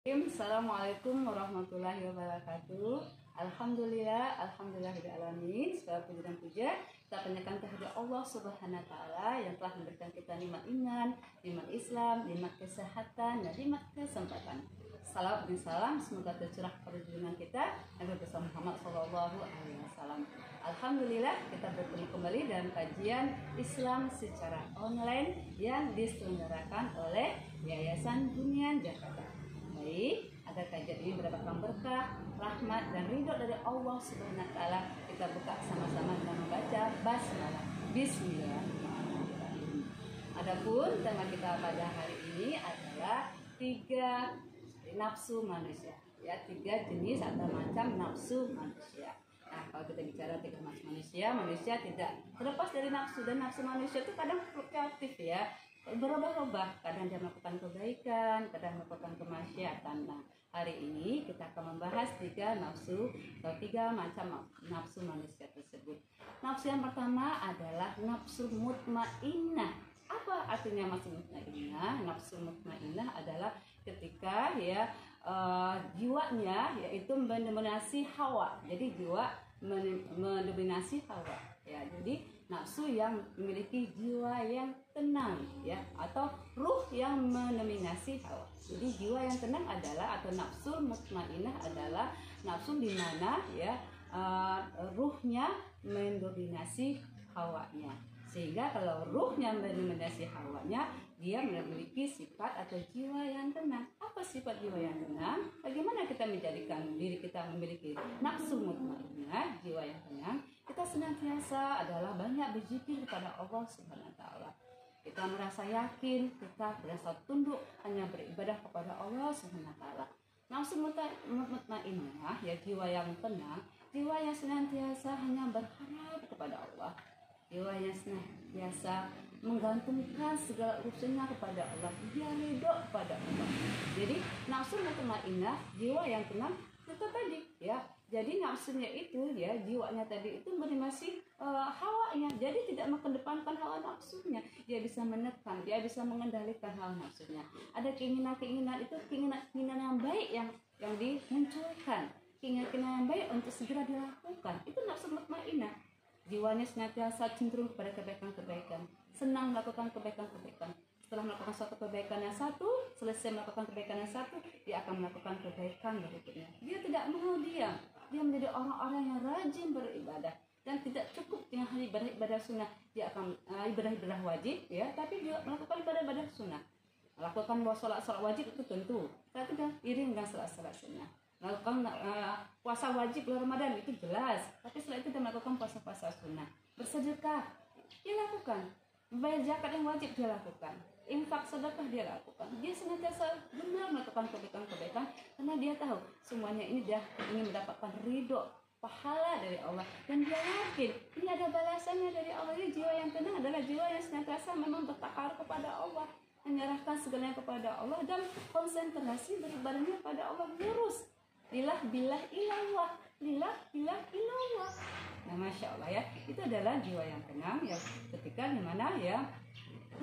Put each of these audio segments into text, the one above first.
Assalamualaikum warahmatullahi wabarakatuh. Alhamdulillahirobbilalamin. Segala puji dan puja kita panjatkan kehadirat Allah Subhanahu wa taala yang telah memberikan kita nikmat iman, nikmat Islam, nikmat kesehatan, dan nikmat kesempatan. Salam dan salam semoga tercurah pada junjungan kita Nabi besar Muhammad Shallallahu Alaihi Wasallam. Alhamdulillah kita bertemu kembali dalam kajian Islam secara online yang diselenggarakan oleh Yayasan Bunyan Jakarta. Baik, agar kajian ini mendapatkan berkah, rahmat, dan ridho dari Allah Subhanahu wa taala, kita buka sama-sama dengan membaca basmalah. Bismillahirrahmanirrahim. Adapun tema kita pada hari ini adalah 3 nafsu manusia, ya, 3 jenis atau macam nafsu manusia. Nah, kalau kita bicara 3 nafsu manusia, manusia tidak terlepas dari nafsu, dan nafsu manusia itu kadang fluktuatif, ya, berubah-ubah. Kadang dia melakukan kebaikan, kadang melakukan kemaksiatan. Nah, hari ini kita akan membahas 3 nafsu atau 3 macam nafsu manusia tersebut. Nafsu yang pertama adalah nafsu mutmainnah. Apa artinya nafsu mutmainnah? Nafsu mutmainnah adalah ketika jiwanya yaitu mendominasi hawa. Jadi jiwa mendominasi hawa, ya. Jadi nafsu yang memiliki jiwa yang tenang, ya, atau ruh yang mendominasi hawa. Jadi jiwa yang tenang adalah, atau nafsu mutmainnah adalah nafsu di mana, ya, ruhnya mendominasi hawanya. Sehingga kalau ruhnya mendominasi hawanya, dia memiliki sifat atau jiwa yang tenang. Apa sifat jiwa yang tenang? Bagaimana kita menjadikan diri kita memiliki nafsu mutmainnah, jiwa yang tenang? Kita senantiasa adalah banyak berzikir kepada Allah Subhanahu wa taala. Kita merasa yakin, kita merasa tunduk hanya beribadah kepada Allah Subhanahu wa taala. Nafsu mutmainnah, ya, jiwa yang tenang, jiwa yang senantiasa hanya berharap kepada Allah. Jiwa yang senantiasa menggantungkan segala urusannya kepada Allah, dia ridho kepada Allah. Jadi nafsu mutmainnah, jiwa yang tenang, itu tadi, ya. Jadi nafsunya itu, ya, jiwanya tadi itu mendominasi hawanya. Jadi tidak mengedepankan hawa nafsunya. Dia bisa menekan, dia bisa mengendalikan hawa nafsunya. Ada keinginan-keinginan itu, keinginan yang baik yang dimunculkan, keinginan yang baik untuk segera dilakukan. Itu nafsu mutmainnah. Jiwanya senantiasa cenderung kepada kebaikan-kebaikan, senang melakukan kebaikan-kebaikan. Setelah melakukan suatu kebaikan yang satu, selesai melakukan kebaikan yang satu, dia akan melakukan kebaikan berikutnya. Dia tidak mau diam. Dia menjadi orang-orang yang rajin beribadah, dan tidak cukup dengan hanya ibadah sunnah. Dia akan ibadah wajib, ya, tapi juga melakukan ibadah sunnah. Melakukan sholat wajib itu tentu, tapi tidak iring dengan sholat sunnah. Melakukan puasa wajib bulan Ramadan itu jelas, tapi setelah itu dia melakukan puasa sunnah. Bersedekah dia lakukan, membayar zakat yang wajib dia lakukan, infak sedekah dia lakukan. Dia senantiasa benar melakukan kebaikan-kebaikan karena dia tahu semuanya ini dia ingin mendapatkan ridho, pahala dari Allah, dan dia yakin ini ada balasannya dari Allah. Jadi jiwa yang tenang adalah jiwa yang senantiasa memang bertakar kepada Allah, menyerahkan segalanya kepada Allah, dan konsentrasi beribadahnya pada Allah, lurus. Lillah billah ilallah, lillah billah ilallah. Nah, masya Allah, ya, itu adalah jiwa yang tenang, ya, ketika dimana, ya,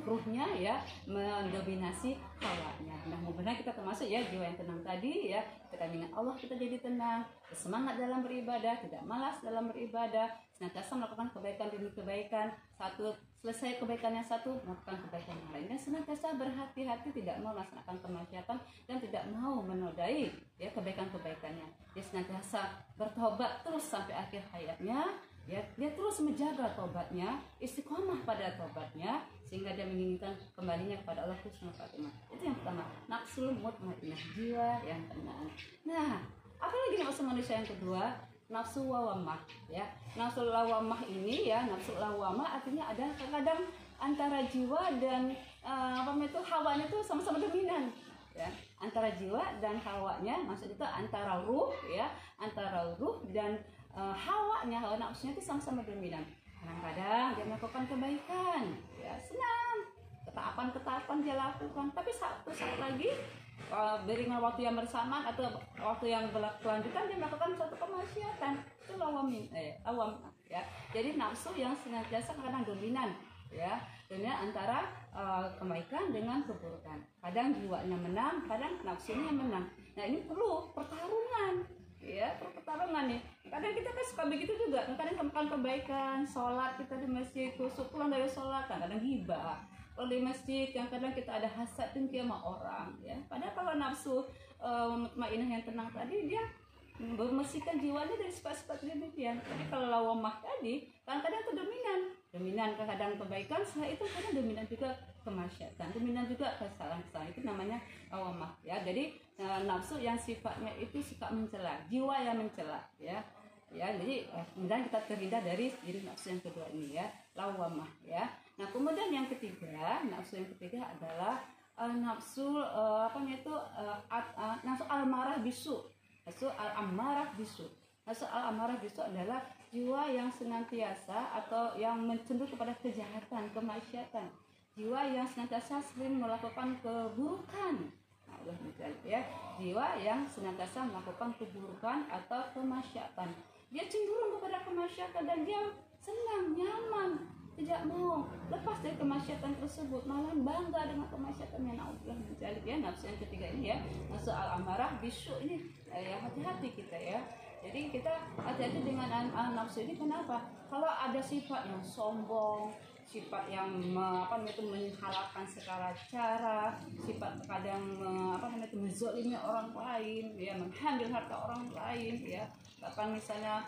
ruhnya, ya, mendominasi hawanya. Nah, mudah-mudahan kita termasuk, ya, jiwa yang tenang tadi, ya. Kita ingat Allah, kita jadi tenang, semangat dalam beribadah, tidak malas dalam beribadah, senantiasa melakukan kebaikan demi kebaikan. Satu selesai kebaikan yang satu, melakukan kebaikan yang lainnya, senantiasa berhati-hati, tidak mau melaksanakan kemaksiatan dan tidak mau menodai, ya, kebaikan-kebaikannya. Dia senantiasa bertobat terus sampai akhir hayatnya, ya. Dia terus menjaga tobatnya, istiqomah pada tobatnya, sehingga dia menginginkan kembalinya kepada Allah Husnul Khatimah. Itu yang pertama, nafsu mutmainnah, jiwa yang tenang. Nah, apalagi nafsu manusia yang kedua, nafsu lawamah, ya. Nafsu lawamah ini, ya, nafsu lawamah artinya ada kadang antara jiwa dan hawanya itu sama-sama dominan, ya. Antara jiwa dan hawanya, maksud itu antara ruh, ya, antara ruh dan hawanya, hawa nafsunya itu sama-sama dominan. Kadang-kadang dia melakukan kebaikan, ya, senang, ketaatan dia lakukan, tapi satu saat lagi berikan waktu yang bersamaan atau waktu yang berkelanjutan dia melakukan suatu kemaksiatan. Itu awam, ya. Jadi nafsu yang senantiasa kadang dominan, ya, Kemudian antara kebaikan dengan keburukan. Kadang jiwanya menang, kadang nafsunya menang. Nah ini perlu pertarungan, ya pertarungan nih. Kadang kita kan suka begitu juga. Kadang melakukan kebaikan, sholat kita di masjid, kusuk pulang dari sholat, kadang gibah. Kalau di masjid, yang kadang kita ada hasad dengki sama orang, ya. Padahal kalau nafsu mutmainah yang tenang tadi dia membersihkan jiwanya dari sifat-sifat demikian. Tapi kalau lawamah tadi, kadang-kadang itu dominan kadang kebaikan, setelah itu kadang dominan juga kemaksiatan, dominan juga kesalahan-kesalahan. Itu namanya lawamah, ya. Jadi nafsu yang sifatnya itu suka mencela, jiwa yang mencela, ya. Jadi kemudian kita terhindar dari diri nafsu yang kedua ini, ya, lawamah, ya. Nah kemudian yang ketiga, nafsu yang ketiga adalah nafsu nafsu al-marah bisu. Nafsu al-amarah bisu. Nafsu al-amarah bisu adalah jiwa yang senantiasa atau yang cenderung kepada kejahatan, kemaksiatan. Jiwa yang senantiasa sering melakukan keburukan. Allah ya. Jiwa yang senantiasa melakukan keburukan atau kemaksiatan. Dia cenderung kepada kemaksiatan dan dia senang, nyaman, tidak mau lepas dari kemaksiatan tersebut, malah bangga dengan kemaksiatannya. Naudzubillah min dzalik, ya. Nafsu yang ketiga ini, ya, nafsu al-amarah bisu ini, ya, hati-hati kita, ya. Jadi kita hati-hati dengan nafsu ini. Kenapa? Kalau ada sifat yang sombong, sifat yang menghalalkan segala cara, sifat kadang menzalimi orang lain, ya, mengambil harta orang lain, ya, bahkan misalnya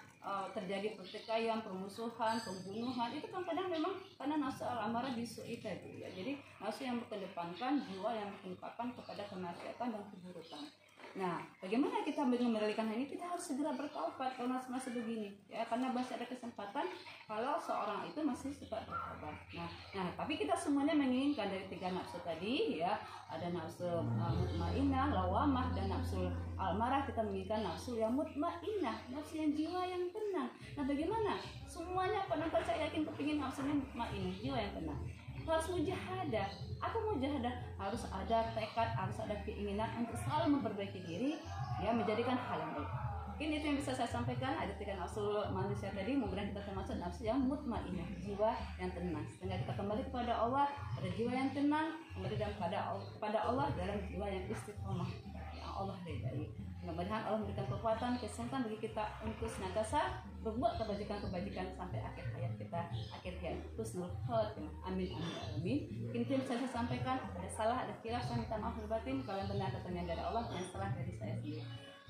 terjadi pertikaian, permusuhan, pembunuhan, itu kan kadang memang karena nafsu al-amarah bisu tadi, ya. Jadi nafsu yang mengedepankan, jiwa yang mengedepankan kepada kemaksiatan dan keburukan. Nah, bagaimana kita mengendalikan hal ini? Kita harus segera bertaubat kalau masih begini, ya, karena masih ada kesempatan kalau seorang itu masih cepat bertaubat. Nah, tapi kita semuanya menginginkan dari tiga nafsu tadi, ya, ada nafsu mutmainah, lawamah, dan nafsu al-marah. Kita menginginkan nafsu yang mutmainah, nafsu yang jiwa yang tenang. Nah, bagaimana? Semuanya penonton saya yakin kepingin nafsunya mutmainah, jiwa yang tenang. Harus mujahadah. Apa mujahadah? Harus ada tekad, harus ada keinginan untuk selalu memperbaiki diri, ya, menjadikan hal yang baik. Mungkin itu yang bisa saya sampaikan. Ada tiga nafsu manusia tadi, mudah-mudahan kita termasuk nafsu yang mutmainah, jiwa yang tenang. Sehingga kita kembali kepada Allah, pada jiwa yang tenang, kembali kepada Allah dalam jiwa yang istiqomah, yang Allah ridai. Mudah-mudahan Allah memberikan kekuatan, kesehatan bagi kita untuk senantiasa berbuat kebajikan-kebajikan sampai akhir hayat kita, akhir hayat husnul khotimah. Amin amin amin. Mungkin itu yang bisa saya sampaikan. Ada salah, ada khilaf, saya minta maaf batin. Kalau yang benar datangnya dari Allah, yang salah dari saya sendiri.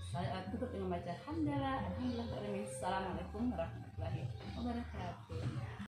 Saya tutup dengan membaca alhamdulillah. Assalamualaikum warahmatullahi wabarakatuh.